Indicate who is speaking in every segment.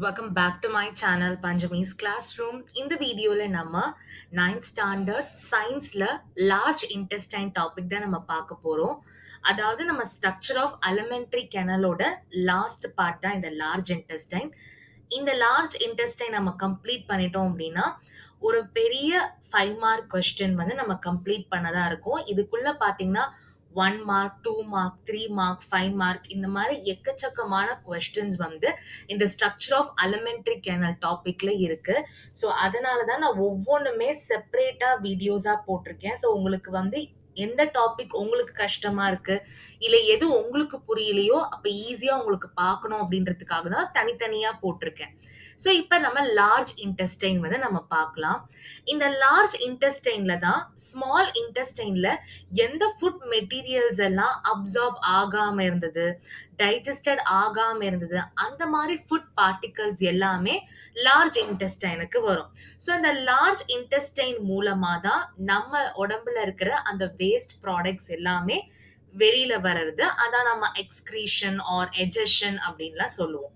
Speaker 1: Welcome back to my channel Panjami's Classroom. இந்த வீடியோல நம்ம 9th ஸ்டாண்டர்ட் சயின்ஸ்ல லார்ஜ் இன்டெஸ்டைன் டாபிக் தான் நம்ம பார்க்க போறோம். அதாவது நம்ம ஸ்ட்ரக்சர் ஆஃப் அலிமெண்டரி கெனலோட லாஸ்ட் பார்ட் தான் இந்த லார்ஜ் இன்டெஸ்டைன். இந்த லார்ஜ் இன்டெஸ்டைன் நம்ம கம்ப்ளீட் பண்ணிட்டோம் அப்படின்னா ஒரு பெரிய 5 மார்க் கொஸ்டின் வந்து நம்ம கம்ப்ளீட் பண்ணதா இருக்கும். இதுக்குள்ள பாத்தீங்கன்னா 1 மார்க், 2 மார்க், 3 மார்க், 5 மார்க் இந்த மாதிரி எக்கச்சக்கமான கொஸ்டின்ஸ் வந்து இந்த ஸ்ட்ரக்சர் ஆஃப் அலிமெண்டரி கேனல் டாபிக்ல இருக்கு. ஸோ அதனால தான் நான் ஒவ்வொன்றுமே செப்பரேட்டா வீடியோஸா போட்டிருக்கேன். ஸோ உங்களுக்கு வந்து எந்த டாபிக் உங்களுக்கு கஷ்டமா இருக்கு, இல்ல எது உங்களுக்கு புரியலையோ அப்ப ஈஸியா உங்களுக்கு பார்க்கணும் அப்படின்றதுக்காக தான் தனித்தனியா போட்டிருக்கேன். ஸோ இப்ப நம்ம லார்ஜ் இன்டெஸ்டைன் வந்து நம்ம பார்க்கலாம். இந்த லார்ஜ் இன்டெஸ்டைன்ல தான் ஸ்மால் இன்டெஸ்டைன்ல எந்த ஃபுட் மெட்டீரியல்ஸ் எல்லாம் அப்சார்ப் ஆகாம இருந்தது, டைஜஸ்டட் ஆகாம இருந்தது, அந்த மாதிரி ஃபுட் பார்ட்டிகல்ஸ் எல்லாமே லார்ஜ் இன்டெஸ்டைனுக்கு வரும். ஸோ அந்த லார்ஜ் இன்டெஸ்டைன் மூலமா தான் நம்ம உடம்புல இருக்கிற அந்த வேஸ்ட் ப்ராடக்ட்ஸ் எல்லாமே வெளியில வர்றது. அதான் நம்ம எக்ஸ்கிரீஷன் ஆர் எஜெஷன் அப்படின்லாம் சொல்லுவோம்.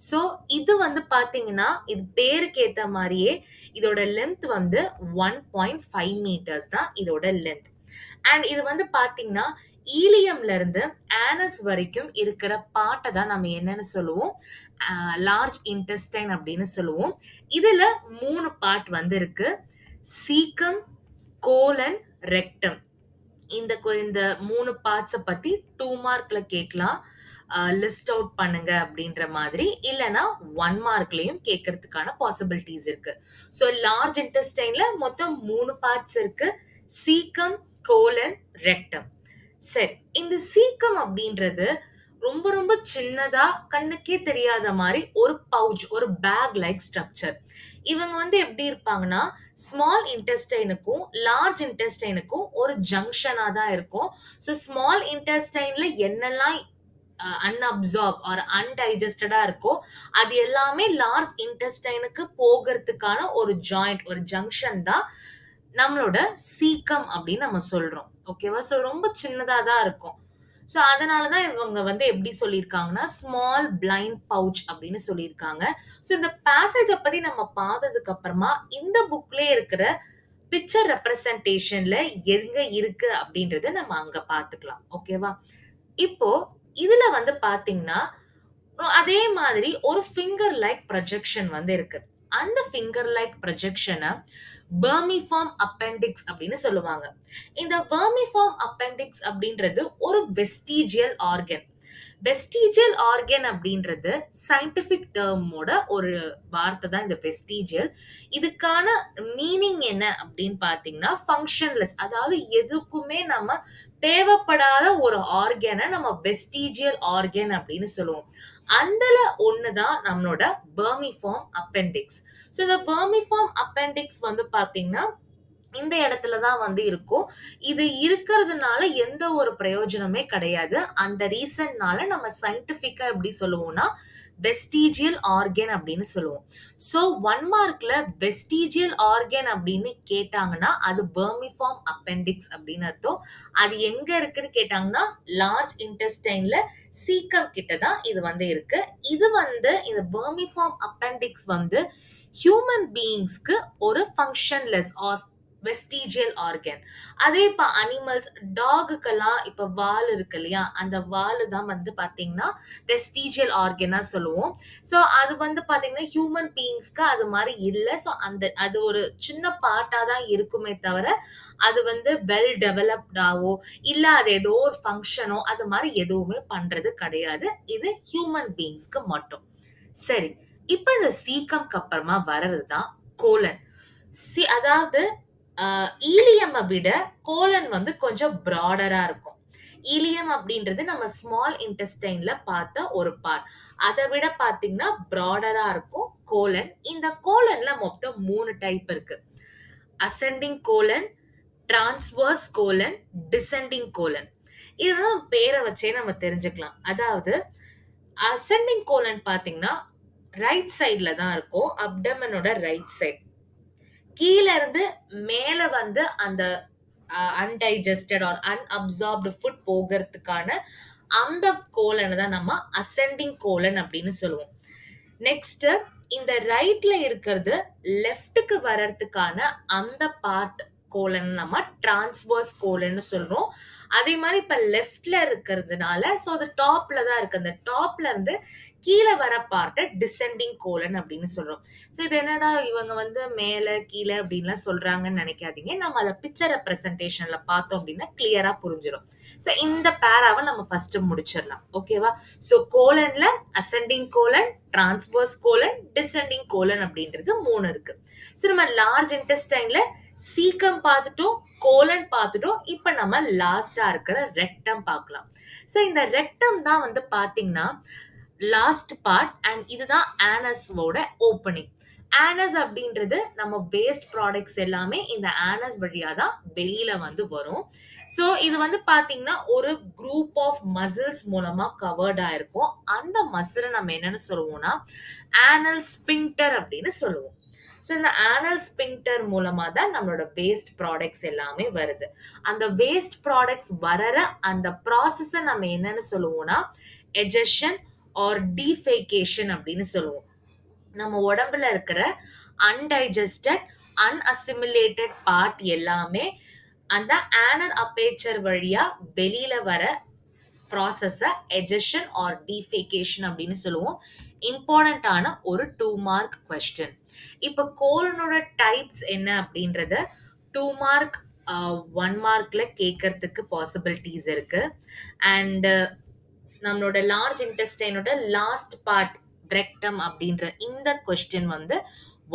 Speaker 1: ஸோ இது வந்து பாத்தீங்கன்னா இது பேருக்கு ஏத்த மாதிரியே இதோட லென்த் வந்து 1.5 மீட்டர்ஸ் தான் இதோட லென்த். அண்ட் இது வந்து பாத்தீங்கன்னா ஈலியம்ல இருந்து ஆனஸ் வரைக்கும் இருக்கிற பார்ட்டை தான் நம்ம என்னன்னு சொல்லுவோம், லார்ஜ் இன்டெஸ்டைன் அப்படின்னு சொல்லுவோம். இதுல 3 பார்ட் வந்து இருக்கு: சீக்கம், கோலன், ரெக்டம். இந்த 3 பார்ட்ஸ பத்தி 2 மார்க்ல கேட்கலாம். லிஸ்ட் அவுட் பண்ணுங்க அப்படின்ற மாதிரி, இல்லைன்னா 1 மார்க்லயும் கேட்கறதுக்கான பாசிபிலிட்டிஸ் இருக்கு. ஸோ லார்ஜ் இன்டெஸ்டைன்ல மொத்தம் 3 பார்ட்ஸ் இருக்கு: சீக்கம், கோலன், ரெக்டம். சரி, இந்த சீக்கம் அப்படின்றது ரொம்ப ரொம்ப சின்னதா கண்ணுக்கே தெரியாத மாதிரி ஒரு பவுச், ஒரு பேக் லைக் ஸ்ட்ரக்சர். இவங்க வந்து எப்படி இருப்பாங்கன்னா ஸ்மால் இன்டெஸ்டைனுக்கும் லார்ஜ் இன்டெஸ்டைனுக்கும் ஒரு ஜங்ஷனா தான் இருக்கும். ஸோ ஸ்மால் இன்டெஸ்டைன்ல என்னெல்லாம் அன்அப்சார்ப் ஆர் அன்டைஜஸ்டடா இருக்கோ அது எல்லாமே லார்ஜ் இன்டெஸ்டைனுக்கு போகிறதுக்கான ஒரு ஜாயிண்ட், ஒரு ஜங்ஷன் தான் நம்மளோட சீக்கம் அப்படின்னு நம்ம சொல்றோம். ஓகேவா? ஸோ ரொம்ப சின்னதா தான் இருக்கும். ஸோ அதனாலதான் இவங்க வந்து எப்படி சொல்லியிருக்காங்கன்னா ஸ்மால் பிளைண்ட் பவுச் அப்படின்னு சொல்லியிருக்காங்க. ஸோ இந்த பேசேஜை பத்தி நம்ம பார்த்ததுக்கு அப்புறமா இந்த புக்லயே இருக்கிற பிக்சர் ரெப்ரசன்டேஷன்ல எங்க இருக்கு அப்படின்றத நம்ம அங்க பாத்துக்கலாம். ஓகேவா? இப்போ இதுல வந்து பாத்தீங்கன்னா அதே மாதிரி ஒரு ஃபிங்கர் லைக் ப்ரொஜெக்ஷன் வந்து இருக்கு. அந்த ஃபிங்கர் லைக் ப்ரொஜெக்ஷனை வெர்மிஃபார்ம் அப்பெண்டிக்ஸ் அப்படின்னு சொல்லுவாங்க. இந்த வெர்மிஃபார்ம் அப்பெண்டிக்ஸ் அப்படின்றது ஒரு வெஸ்டிஜியல் ஆர்கன். வெஸ்டிஜியல் ஆர்கன் அப்படின்றது சயின்டிபிக் டேர்மோட ஒரு வார்த்தை தான் இந்த வெஸ்டிஜியல். இதுக்கான மீனிங் என்ன அப்படின்னு பாத்தீங்கன்னா ஃபங்க்ஷன்லெஸ், அதாவது எதுக்குமே நம்ம தேவைப்படாத ஒரு ஆர்கனை நம்ம வெஸ்டிஜியல் ஆர்கன் அப்படின்னு சொல்லுவோம். அந்தல ஒண்ணுதான் நம்மளோட வெர்மிஃபார்ம் அப்பெண்டிக்ஸ். ஸோ இந்த வெர்மிஃபார்ம் அப்பெண்டிக்ஸ் வந்து பாத்தீங்கன்னா இந்த இடத்துல தான் வந்து இருக்கும். இது இருக்கிறதுனால எந்த ஒரு பிரயோஜனமே கிடையாது. அந்த ரீசன்னால நம்ம சயின்டிபிக்கா எப்படி சொல்லுவோம்னா வெஸ்டிஜியல் ஆர்கன் அப்படின்னு சொல்லுவோம். ஸோ 1 மார்க்ல வெஸ்டிஜியல் ஆர்கன் அப்படின்னு கேட்டாங்கன்னா அது வெர்மிஃபார்ம் அப்பெண்டிக்ஸ் அப்படின்னு அர்த்தம். அது எங்க இருக்குன்னு கேட்டாங்கன்னா லார்ஜ் இன்டெஸ்டைன்ல சீக்கம் கிட்ட தான் இது வந்து இருக்கு. இது வந்து இந்த வெர்மிஃபார்ம் அப்பெண்டிக்ஸ் வந்து ஹியூமன் பீயிங்ஸ்க்கு ஒரு ஃபங்க்ஷன்லெஸ் ஆர் வெஸ்டிஜியல் ஆர்கன். அதே இப்ப அனிமல்ஸ், டாகுக்கெல்லாம் இப்ப வால் இருக்கு இல்லையா, அந்த வால் தான் வந்து பாத்தீங்கன்னா வெஸ்டிஜியல் ஆர்கனா சொல்லுவோம். ஸோ அது வந்து பாத்தீங்கன்னா ஹியூமன் பீயிங்ஸ்க்கு அது மாதிரி இல்லை. ஸோ அது ஒரு சின்ன பார்ட்டா தான் இருக்குமே தவிர அது வந்து வெல் டெவலப்டாவோ இல்ல அது ஏதோ ஒரு ஃபங்க்ஷனோ அது மாதிரி எதுவுமே பண்றது கிடையாது. இது ஹியூமன் பீயிங்ஸ்க்கு மட்டும். சரி, இப்ப இந்த சீக்கம்க்கு அப்புறமா வர்றதுதான் கோலன். அதாவது ஈலியம் விட கோலன் வந்து கொஞ்சம் பிராடரா இருக்கும். ஈலியம் அப்படின்றது நம்ம ஸ்மால் இன்டெஸ்டைன்ல பார்த்த ஒரு பார்ட். அதை விட பாத்தீங்கன்னா பிராடரா இருக்கும் கோலன். இந்த கோலன்ல மொத்தம் 3 டைப் இருக்கு: ascending colon, transverse colon, descending colon. இதுதான் பேரை வச்சே நம்ம தெரிஞ்சுக்கலாம். அதாவது அசெண்டிங் கோலன் பாத்தீங்கன்னா ரைட் சைட்ல தான் இருக்கும், அப்டமனோட ரைட் சைட். கீழ இருந்து மேல வந்து அந்த அன்டைஜஸ்டட் ஆர் அன்அப்சார்ப்டு ஃபுட் போகிறதுக்கான அந்த கோலனை தான் நம்ம அசெண்டிங் கோலன் அப்படின்னு சொல்லுவோம். நெக்ஸ்ட் இந்த ரைட்ல இருக்கிறது லெஃப்ட்டுக்கு வர்றதுக்கான அந்த பார்ட் கோலன் நம்ம டிரான்ஸ்வர்ஸ் கோலன்னு சொல்றோம். அதே மாதிரி இப்ப லெஃப்ட்ல இருக்கிறதுனால சோ அது டாப்ல தான் இருக்கு. அந்த டாப்ல இருந்து கீழ வர பார்ட்ட டிசெண்டிங் கோலன் அப்படின்னு சொல்றோம். சோ இது என்னடா இவங்க வந்து மேல கீழ அப்படின்லாம் சொல்றாங்கன்னு நினைக்காதீங்க. நம்ம அத பிக்சர் ரெப்ரசன்டேஷன்ல பார்த்தோம் அப்படின்னா கிளியரா புரிஞ்சிடும். சோ இந்த பேராவை நம்ம ஃபர்ஸ்ட் முடிச்சிடலாம். ஓகேவா? சோ கோலன்ல ascending colon, transverse colon, descending colon அப்படின்றது 3 இருக்கு. சோ நம்ம லார்ஜ் இன்டெஸ்டைன்ல சீக்கம் பார்த்துட்டோம், கோலன் பார்த்துட்டோம். இப்ப நம்ம லாஸ்டா இருக்கிற ரெக்டம் பார்க்கலாம். சோ இந்த ரெக்டம் தான் வந்து பாத்தீங்கன்னா லாஸ்ட் பார்ட் அண்ட் இதுதான் ஆனஸோட ஓப்பனிங். ஆனஸ் அப்படின்றது நம்ம வேஸ்ட் ப்ராடக்ட்ஸ் எல்லாமே இந்த ஆனஸ் வழியா தான் வெளியில வந்து வரும். ஸோ இது வந்து பாத்தீங்கன்னா ஒரு குரூப் ஆஃப் மசில்ஸ் மூலமா கவர்டா இருக்கும். அந்த மசிலை நம்ம என்னன்னு சொல்லுவோம்னா ஆனல் ஸ்பிங்டர் அப்படின்னு சொல்லுவோம். ஸோ இந்த ஆனல் ஸ்பிங்டர் மூலமா தான் நம்மளோட வேஸ்ட் ப்ராடக்ட்ஸ் எல்லாமே வருது. அந்த வேஸ்ட் ப்ராடக்ட்ஸ் வரற அந்த ப்ராசஸை நம்ம என்னன்னு சொல்லுவோம்னா எஜெஷன் ஆர் டீஃபேகேஷன் அப்படின்னு சொல்லுவோம். நம்ம உடம்புல இருக்கிற அன்டைஜஸ்டட் அன்அசிமுலேட்டட் பார்ட் எல்லாமே அந்த ஆனல் அப்பேச்சர் வழியா வெளியில வர ப்ராசஸ எஜெஷன் ஆர் டீஃபேகேஷன் அப்படின்னு சொல்லுவோம். இம்பார்ட்டன்டான ஒரு 2 மார்க் கொஸ்டின். இப்ப கோலனோட டைப்ஸ் என்ன அப்படின்றத 2 மார்க் 1 மார்க்ல கேட்கறதுக்கு பாசிபிலிட்டிஸ் இருக்கு. அண்ட் நம்மளோட லார்ஜ் இன்டெஸ்டைனோட லாஸ்ட் பார்ட் ரெக்டம் அப்படின்ற இந்த கொஸ்டின் வந்து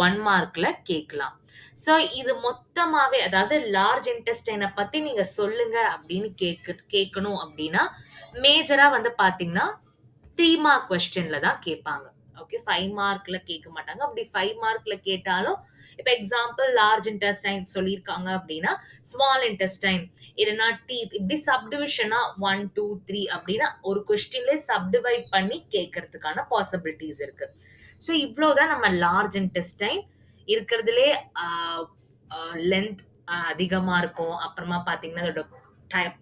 Speaker 1: 1 மார்க்ல கேட்கலாம். சோ இது மொத்தமாவே அதாவது லார்ஜ் இன்டெஸ்டைனை பத்தி நீங்க சொல்லுங்க அப்படின்னு கேட்கணும் அப்படின்னா மேஜரா வந்து பாத்தீங்கன்னா 3 மார்க் கொஸ்டின்ல தான் கேட்பாங்க. ஓகே, 5 மார்க்ல கேட்க மாட்டாங்க. அப்படி 5 மார்க்ல கேட்டாலும் இப்ப எக்ஸாம்பிள் லார்ஜ் இன்டெஸ்டைன் சொல்லியிருக்காங்க அப்படின்னா ஸ்மால் இன்டெஸ்டைன் இல்லைன்னா டீத் இப்படி சப்டிவிஷனா 1 2 3 அப்படின்னா ஒரு கொஸ்டின்ல சப்டிவைட் பண்ணி கேட்கறதுக்கான பாசிபிலிட்டிஸ் இருக்கு. ஸோ இவ்வளவுதான் நம்ம லார்ஜ் இன்டெஸ்டைன் இருக்கிறதுலே லென்த் அதிகமா இருக்கும். அப்புறமா பாத்தீங்கன்னா அதோட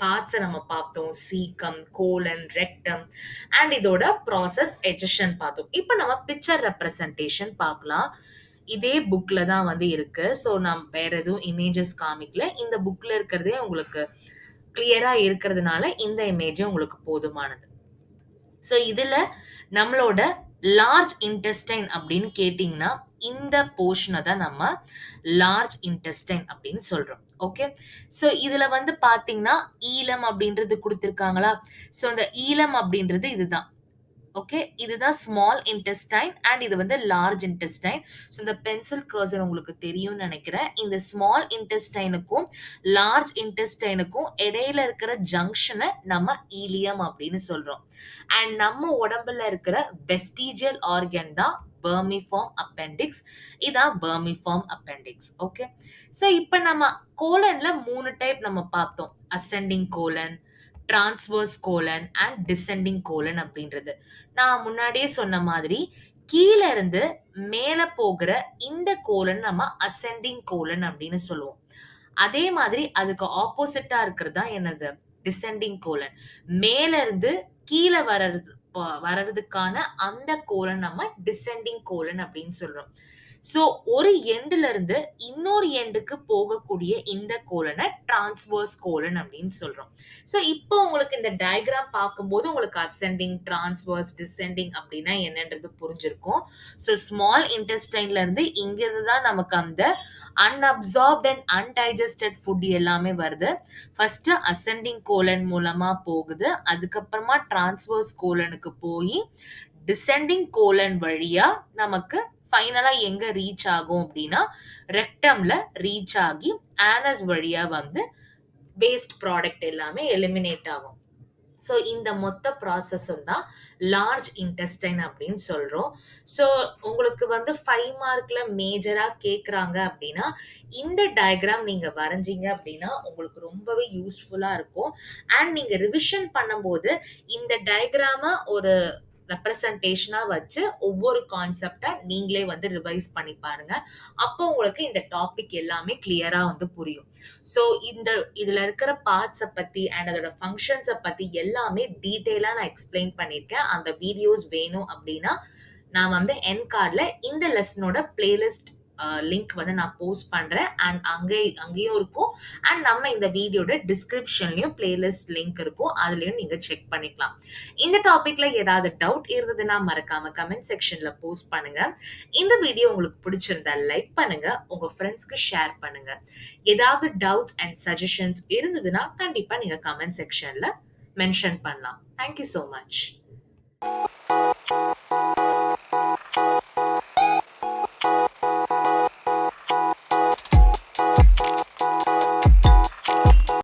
Speaker 1: பார்ட்ஸை நம்ம பார்த்தோம். சீக்கம், கோலன், ரெக்டம் அண்ட் இதோட ப்ராசஸ் எஜெஷன் பார்த்தோம். இப்போ நம்ம பிக்சர் ரெப்ரசன்டேஷன் பார்க்கலாம். இதே புக்ல தான் வந்து இருக்கு. ஸோ நான் வேற எதுவும் இமேஜஸ் காமிக்கல. இந்த புக்ல இருக்கிறதே உங்களுக்கு கிளியரா இருக்கிறதுனால இந்த இமேஜே உங்களுக்கு போதுமானது. ஸோ இதுல நம்மளோட லார்ஜ் இன்டெஸ்டைன் அப்படின்னு கேட்டிங்கன்னா இந்த போர்ஷனை தான் நம்ம லார்ஜ் இன்டெஸ்டைன் அப்படின்னு சொல்றோம். ஓகே, ஸோ இதுல வந்து பாத்தீங்கன்னா ஈலம் அப்படின்றது கொடுத்திருக்காங்களா? ஸோ அந்த ஈலம் அப்படின்றது இதுதான். ஓகே, இதுதான் ஸ்மால் இன்டெஸ்டைன் அண்ட் இது வந்து லார்ஜ் இன்டெஸ்டைன். ஸோ இந்த பென்சில் கர்சர் உங்களுக்கு தெரியும்னு நினைக்கிறேன். இந்த ஸ்மால் இன்டெஸ்டைனுக்கும் லார்ஜ் இன்டெஸ்டைனுக்கும் இடையில இருக்கிற ஜங்ஷனை நம்ம ஈலியம் அப்படின்னு சொல்றோம். அண்ட் நம்ம உடம்புல இருக்கிற வெஸ்டிஜியல் ஆர்கன் தான் வெர்மிஃபார்ம் அப்பெண்டிக்ஸ். இதான் வெர்மிஃபார்ம் அப்பெண்டிக்ஸ். ஓகே, ஸோ இப்போ நம்ம கோலன்ல 3 டைப் நம்ம பார்த்தோம். Ascending colon, transverse colon and descending colon அப்படின்றது. நான் முன்னாடியே சொன்ன மாதிரி கீழ இருந்து மேல போகிற இந்த கோலன் நம்ம அசெண்டிங் கோலன் அப்படின்னு சொல்லுவோம். அதே மாதிரி அதுக்கு ஆப்போசிட்டா இருக்கிறது தான் என்னது டிசெண்டிங் கோலன். மேல இருந்து கீழ வர்றதுக்கான அந்த கோலன் நம்ம டிசெண்டிங் கோலன் அப்படின்னு சொல்றோம். சோ ஒரு எண்ட்ல இருந்து இன்னொரு எண்டுக்கு போகக்கூடிய இந்த கோலனை டிரான்ஸ்வர்ஸ் கோலன் அப்படின்னு சொல்றோம். சோ இப்போ உங்களுக்கு இந்த டயக்ராம் பார்க்கும்போது உங்களுக்கு அசெண்டிங், டிரான்ஸ்வர்ஸ், டிசெண்டிங் அப்படின்னா என்னன்றது புரிஞ்சிருக்கும். சோ ஸ்மால் இன்டெஸ்டைன்ல இருந்து இங்க இருந்து தான் நமக்கு அந்த அன்அப்சார்ப்ட் அண்ட் அன்டைஜஸ்டட் ஃபுட் எல்லாமே வருது. ஃபர்ஸ்ட் அசெண்டிங் கோலன் மூலமா போகுது. அதுக்கப்புறமா டிரான்ஸ்வர்ஸ் கோலனுக்கு போய் டிசெண்டிங் கோலன் வழியா நமக்கு ஃபைனலா எங்க ரீச் ஆகும் அப்படின்னா ரெக்டம்ல ரீச் ஆகி ஆனஸ் வழியா வந்து வேஸ்ட் ப்ராடக்ட் எல்லாமே எலிமினேட் ஆகும். ஸோ இந்த மொத்த ப்ராசஸும் தான் லார்ஜ் இன்டெஸ்டைன் அப்படின்னு சொல்றோம். ஸோ உங்களுக்கு வந்து 5 மார்க்ல மேஜரா கேட்குறாங்க அப்படின்னா இந்த டயக்ராம் நீங்க வரைஞ்சீங்க அப்படின்னா உங்களுக்கு ரொம்பவே யூஸ்ஃபுல்லா இருக்கும். அண்ட் நீங்க ரிவிஷன் பண்ணும்போது இந்த டயக்ராம ஒரு ரெப்ரசன்டேஷனா வச்சு ஒவ்வொரு கான்செப்டா நீங்களே வந்து ரிவைஸ் பண்ணி பாருங்க. அப்போ உங்களுக்கு இந்த டாபிக் எல்லாமே கிளியரா வந்து புரியும். ஸோ இதுல இருக்கிற பார்ட்ஸை பத்தி அண்ட் அதோட ஃபங்க்ஷன்ஸை பத்தி எல்லாமே டீட்டெயிலா நான் எக்ஸ்பிளைன் பண்ணியிருக்கேன். அந்த வீடியோஸ் வேணும் அப்படின்னா நான் வந்து என் கார்ட்ல இந்த லெசனோட பிளேலிஸ்ட் லிங்க் வந்து நான் போஸ்ட் பண்றேன். அண்ட் அங்கேயும் இருக்கும். அண்ட் நம்ம இந்த வீடியோட டிஸ்கிரிப்ஷன்லயும் பிளேலிஸ்ட் லிங்க் இருக்கும். அதுலயும் நீங்க செக் பண்ணிக்கலாம். இந்த டாபிக்ல ஏதாவது டவுட் இருந்ததுன்னா மறக்காம கமெண்ட் செக்ஷன்ல போஸ்ட் பண்ணுங்க. இந்த வீடியோ உங்களுக்கு பிடிச்சிருந்தா லைக் பண்ணுங்க, உங்க ஃப்ரெண்ட்ஸ்க்கு ஷேர் பண்ணுங்க. ஏதாவது டவுட்ஸ் அண்ட் சஜஷன்ஸ் இருந்ததுன்னா கண்டிப்பா நீங்க கமெண்ட் செக்ஷன்ல மென்ஷன் பண்ணலாம். Thank you so much.